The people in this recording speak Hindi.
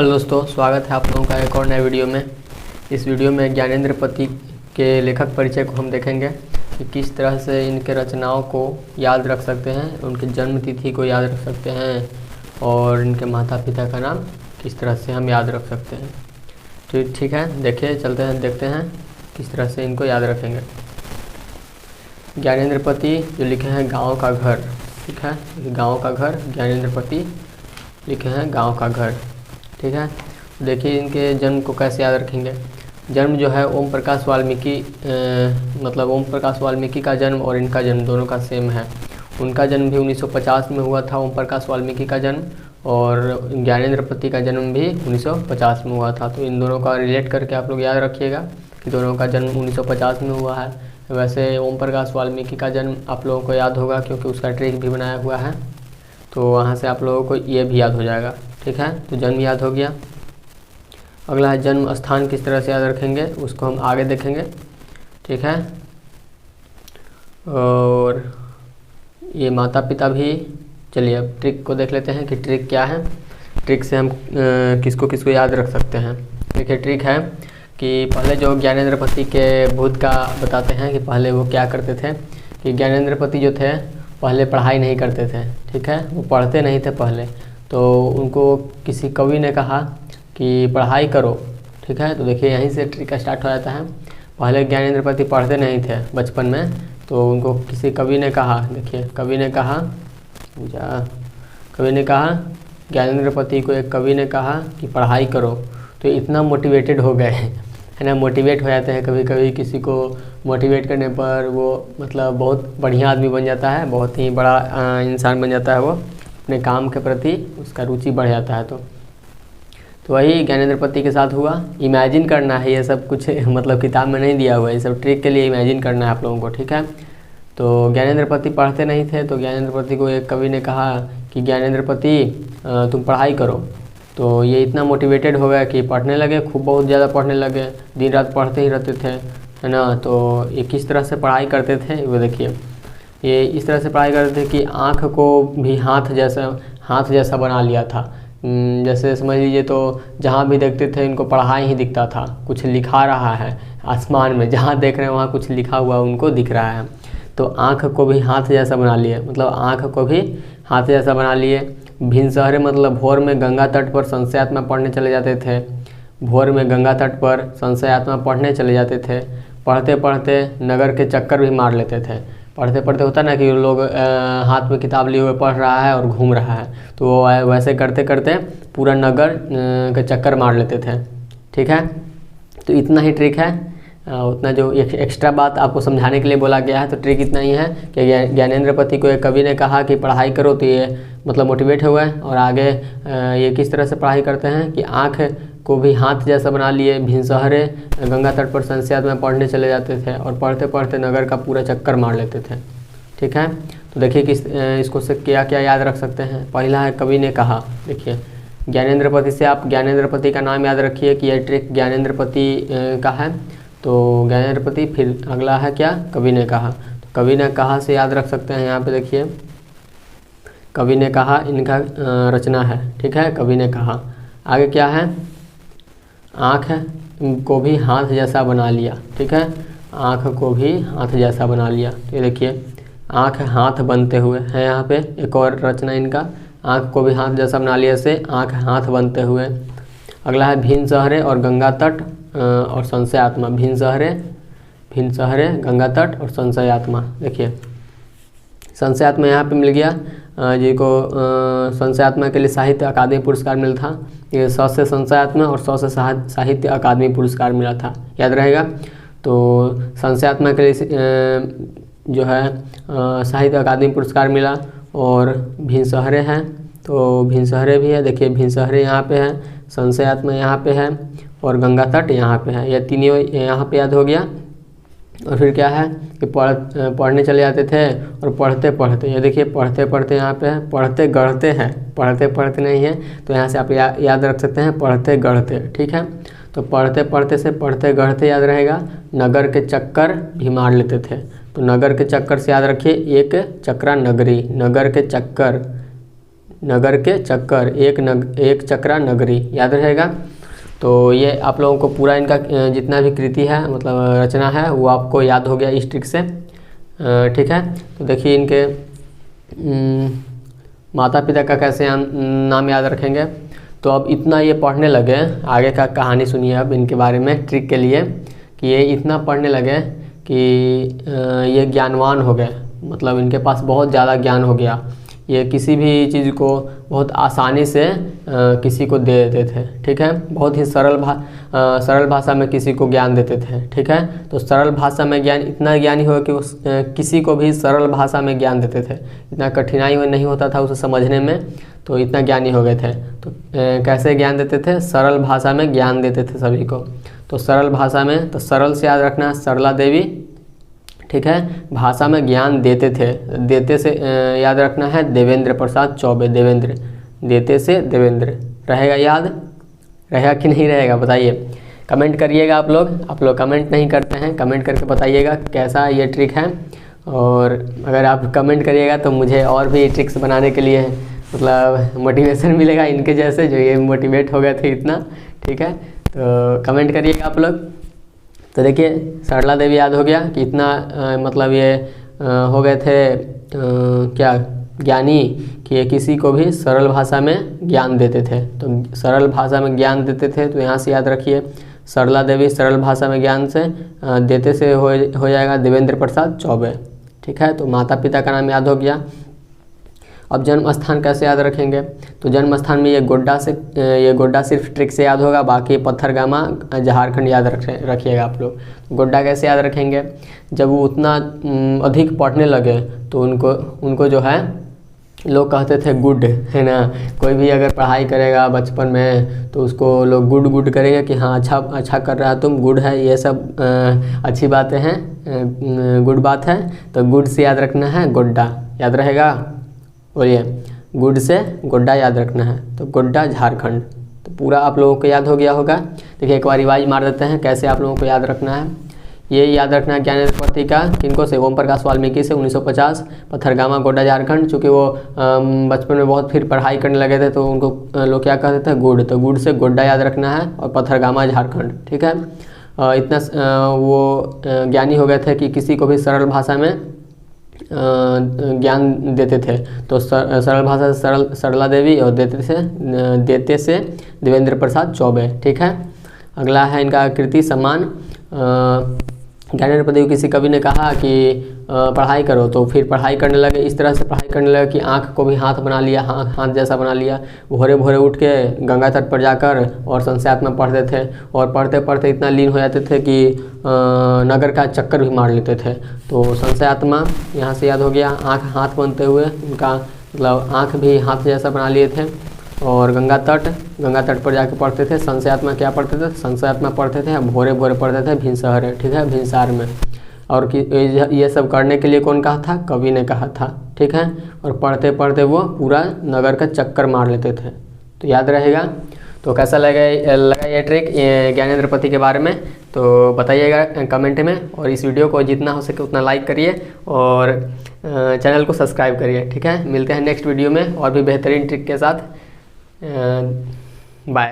हेलो दोस्तों, स्वागत है आप लोगों का एक और नए वीडियो में। इस वीडियो में ज्ञानेंद्र पति के लेखक परिचय को हम देखेंगे कि किस तरह से इनके रचनाओं को याद रख सकते हैं, उनकी जन्म तिथि को याद रख सकते हैं और इनके माता पिता का नाम किस तरह से हम याद रख सकते हैं। तो ठीक है, देखिए चलते हैं, देखते हैं किस तरह से इनको याद रखेंगे। ज्ञानेंद्र पति जो लिखे हैं गाँव का घर, ठीक है, गाँव का घर, ज्ञानेंद्र पति लिखे हैं गाँव का घर, ठीक है। देखिए इनके जन्म को कैसे याद रखेंगे। जन्म जो है ओम प्रकाश वाल्मीकि, मतलब ओम प्रकाश वाल्मीकि का जन्म और इनका जन्म दोनों का सेम है। उनका जन्म भी 1950 में हुआ था, ओम प्रकाश वाल्मीकि का जन्म, और ज्ञानेंद्र पति का जन्म भी 1950 में हुआ था। तो इन दोनों का रिलेट करके आप लोग याद रखिएगा कि दोनों का जन्म 1950 में हुआ है। वैसे ओम प्रकाश वाल्मीकि का जन्म आप लोगों को याद होगा क्योंकि उसका ट्रिक भी बनाया हुआ है, तो वहाँ से आप लोगों को ये भी याद हो जाएगा, ठीक है। तो जन्म याद हो गया। अगला है जन्म स्थान किस तरह से याद रखेंगे, उसको हम आगे देखेंगे, ठीक है। और ये माता पिता भी, चलिए अब ट्रिक को देख लेते हैं कि ट्रिक क्या है। ट्रिक से हम किसको किसको याद रख सकते हैं। देखिए ट्रिक है कि पहले जो ज्ञानेंद्र पति के भूत का बताते हैं कि पहले वो क्या करते थे। कि ज्ञानेंद्र पति जो थे पहले पढ़ाई नहीं करते थे, ठीक है, वो पढ़ते नहीं थे पहले। तो उनको किसी कवि ने कहा कि पढ़ाई करो, ठीक है। तो देखिए यहीं से ट्रिक स्टार्ट हो जाता है। पहले ज्ञानेंद्र पति पढ़ते नहीं थे बचपन में, तो उनको किसी कवि ने कहा, देखिए कवि ने कहा ज्ञानेंद्र पति को एक कवि ने कहा कि पढ़ाई करो। तो इतना मोटिवेटेड हो गए, है ना। मोटिवेट हो जाते हैं कभी कभी, किसी को मोटिवेट करने पर वो मतलब बहुत बढ़िया आदमी बन जाता है, बहुत ही बड़ा इंसान बन जाता है, वो अपने काम के प्रति उसका रुचि बढ़ जाता है। तो वही ज्ञानेंद्र पति के साथ हुआ। इमेजिन करना है ये सब कुछ, मतलब किताब में नहीं दिया हुआ है, ये सब ट्रिक के लिए इमेजिन करना है आप लोगों को, ठीक है। तो ज्ञानेंद्र पति पढ़ते नहीं थे, तो ज्ञानेंद्र पति को एक कवि ने कहा कि ज्ञानेंद्र पति तुम पढ़ाई करो। तो ये इतना मोटिवेटेड हो गया कि पढ़ने लगे, खूब बहुत ज़्यादा पढ़ने लगे, दिन रात पढ़ते ही रहते थे, है ना। तो ये किस तरह से पढ़ाई करते थे वो देखिए। ये इस तरह से पढ़ाई करते थे कि आँख को भी हाथ जैसा बना लिया था। जैसे समझ लीजिए, तो जहाँ भी देखते थे इनको पढ़ाई ही दिखता था, कुछ लिखा रहा है आसमान में, जहाँ देख रहे हैं वहाँ कुछ लिखा हुआ उनको दिख रहा है। तो आँख को भी हाथ जैसा बना लिए, मतलब आँख को भी हाथ जैसा बना लिए। भिनसहरे मतलब भोर में गंगा तट पर संशयात्मा पढ़ने चले जाते थे। भोर में गंगा तट पर संशयात्मा पढ़ने चले जाते थे। पढ़ते पढ़ते नगर के चक्कर भी मार लेते थे। पढ़ते पढ़ते होता ना कि लोग हाथ में किताब लिए हुए पढ़ रहा है और घूम रहा है, तो वो वैसे करते करते पूरा नगर के चक्कर मार लेते थे, ठीक है। तो इतना ही ट्रिक है। उतना जो एक्स्ट्रा बात आपको समझाने के लिए बोला गया है, तो ट्रिक इतना ही है कि ज्ञानेंद्र पति को एक कवि ने कहा कि पढ़ाई करो, तो ये मतलब मोटिवेट हुआ है। और आगे ये किस तरह से पढ़ाई करते हैं कि आँख को भी हाथ जैसा बना लिए, भिनसहरे गंगा तट पर संशयात में पढ़ने चले जाते थे और पढ़ते पढ़ते नगर का पूरा चक्कर मार लेते थे, ठीक है। तो देखिए किस इसको से क्या क्या याद रख सकते हैं। पहला है कवि ने कहा, देखिए ज्ञानेंद्र पति से आप ज्ञानेंद्र पति का नाम याद रखिए कि यह ट्रिक ज्ञानेंद्र पति का है। तो ज्ञानेंद्र पति, फिर अगला है क्या, कवि ने कहा। तो कवि ने कहा से याद रख सकते हैं। यहाँ पे देखिए कवि ने कहा इनका रचना है, ठीक है, कवि ने कहा। आगे क्या है, आँख को भी हाथ जैसा बना लिया, ठीक है, आँख को भी हाथ जैसा बना लिया। तो ये देखिए आँख हाथ बनते हुए है, यहाँ पे एक और रचना इनका, आँख को भी हाथ जैसा बना लिया से आँख हाथ बनते हुए। अगला है भिनसहरे और गंगा तट और संशयात्मा। भिनसहरे गंगा तट और संशयात्मा। देखिए संशयात्मा यहाँ पे मिल गया, जिनको संशयात्मा के लिए साहित्य अकादमी पुरस्कार मिला था। ये 100 से संशयात्मा और 100 से साहित्य अकादमी पुरस्कार मिला था, याद रहेगा। तो संशयात्मा के लिए जो है साहित्य अकादमी पुरस्कार मिला। और भिनसहरे हैं, तो भिनसहरे भी है, देखिए भिनसहरे यहाँ पे है, संशयात्मा यहाँ पे है और गंगा तट यहाँ पे है। ये तीनों यहाँ पे याद हो गया। और फिर क्या है कि पढ़ने चले जाते थे और पढ़ते पढ़ते, ये देखिए पढ़ते पढ़ते यहाँ पे है, पढ़ते गढ़ते हैं, पढ़ते पढ़ते नहीं है, तो यहाँ से आप याद रख सकते हैं पढ़ते गढ़ते, ठीक है। तो पढ़ते पढ़ते से पढ़ते गढ़ते याद रहेगा। नगर के चक्कर भी मार लेते थे, तो नगर के चक्कर से याद रखिए, एक चक्रा नगरी, नगर के चक्कर, नगर के चक्कर, एक चक्रा नगरी, याद रहेगा। तो ये आप लोगों को पूरा इनका जितना भी कृति है मतलब रचना है वो आपको याद हो गया इस ट्रिक से, ठीक है। तो देखिए इनके माता पिता का कैसे नाम याद रखेंगे। तो अब इतना ये पढ़ने लगे, आगे का कहानी सुनिए अब इनके बारे में ट्रिक के लिए, कि ये इतना पढ़ने लगे कि ये ज्ञानवान हो गए, मतलब इनके पास बहुत ज़्यादा ज्ञान हो गया। ये किसी भी चीज़ को बहुत आसानी से किसी को दे देते थे, ठीक है। बहुत ही सरल भाषा में किसी को ज्ञान देते थे, ठीक है। तो सरल भाषा में ज्ञान, इतना ज्ञानी हो कि उस किसी को भी सरल भाषा में ज्ञान देते थे, इतना कठिनाई नहीं होता था उसे समझने में, तो इतना ज्ञानी हो गए थे। तो कैसे ज्ञान देते थे, सरल भाषा में ज्ञान देते थे सभी को। तो सरल भाषा में, तो सरल से याद रखना सरला देवी, ठीक है। भाषा में ज्ञान देते थे, देते से याद रखना है देवेंद्र प्रसाद चौबे, देवेंद्र, देते से देवेंद्र, रहेगा याद, रहेगा कि नहीं रहेगा बताइए, कमेंट करिएगा आप लोग कमेंट नहीं करते हैं, कमेंट करके बताइएगा कैसा ये ट्रिक है। और अगर आप कमेंट करिएगा तो मुझे और भी ट्रिक्स बनाने के लिए मतलब मोटिवेशन मिलेगा इनके जैसे, जो ये मोटिवेट हो गए थे इतना, ठीक है। तो कमेंट करिएगा आप लोग। तो देखिए सरला देवी याद हो गया कि इतना मतलब ये हो गए थे क्या ज्ञानी, कि ये किसी को भी सरल भाषा में ज्ञान देते थे। तो सरल भाषा में ज्ञान देते थे, तो यहाँ से याद रखिए सरला देवी सरल भाषा में ज्ञान से, देते से हो जाएगा देवेंद्र प्रसाद चौबे, ठीक है। तो माता पिता का नाम याद हो गया। अब जन्म स्थान कैसे याद रखेंगे, तो जन्म स्थान में ये गोड्डा सिर्फ ट्रिक से याद होगा, बाकी पत्थरगामा झारखंड याद रखिएगा आप लोग। गोड्डा कैसे याद रखेंगे, जब वो उतना अधिक पढ़ने लगे तो उनको जो है लोग कहते थे गुड, है ना। कोई भी अगर पढ़ाई करेगा बचपन में तो उसको लोग गुड करेंगे कि हाँ अच्छा कर रहा है तुम, गुड है, ये सब अच्छी बातें हैं, गुड बात है। तो गुड से याद रखना है गोड्डा, याद रहेगा, बोलिए, गुड से गोड्डा याद रखना है। तो गोड्डा झारखंड, तो पूरा आप लोगों को याद हो गया होगा। देखिए एक बार रिवाइज मार देते हैं कैसे आप लोगों को याद रखना है। ये याद रखना है ज्ञानेंद्र पत्रिका किनको से, ओम प्रकाश वाल्मीकि से 1950, पत्थरगामा गोड्डा झारखंड। चूँकि वो बचपन में बहुत फिर पढ़ाई करने लगे थे तो उनको लोग क्या कहते थे गुड, तो गुड से गोड्डा याद रखना है और पत्थरगामा झारखंड, ठीक है। इतना वो ज्ञानी हो गए थे कि किसी को भी सरल भाषा में ज्ञान देते थे। तो सरल भाषा से सरला देवी और देते से देवेंद्र प्रसाद चौबे, ठीक है। अगला है इनका कृति सम्मान। ज्ञानेंद्र प्रसाद किसी कवि ने कहा कि पढ़ाई करो, तो फिर पढ़ाई करने लगे, इस तरह से पढ़ाई करने लगे कि आँख को भी हाथ बना लिया, हाथ जैसा बना लिया। भोरे भोरे उठ के गंगा तट पर जाकर और संस्यात्मा पढ़ते थे, और पढ़ते पढ़ते इतना लीन हो जाते थे कि नगर का चक्कर भी मार लेते थे। तो संस्यात्मा यहाँ से याद हो गया, आँख हाथ बनते हुए उनका मतलब आँख भी हाथ जैसा बना लिए थे। और गंगा तट पर जाके पढ़ते थे। संशयात्मा क्या पढ़ते थे, संशयात्मा पढ़ते थे, भोरे भोरे पढ़ते थे भिनसहर, ठीक है, भिनसार में। और कि ये सब करने के लिए कौन कहा था, कवि ने कहा था, ठीक है। और पढ़ते पढ़ते वो पूरा नगर का चक्कर मार लेते थे, तो याद रहेगा। तो कैसा लगा ये ट्रिक ज्ञानेंद्र पति के बारे में, तो बताइएगा कमेंट में। और इस वीडियो को जितना हो सके उतना लाइक करिए और चैनल को सब्सक्राइब करिए, ठीक है। मिलते हैं नेक्स्ट वीडियो में और भी बेहतरीन ट्रिक के साथ। बाय।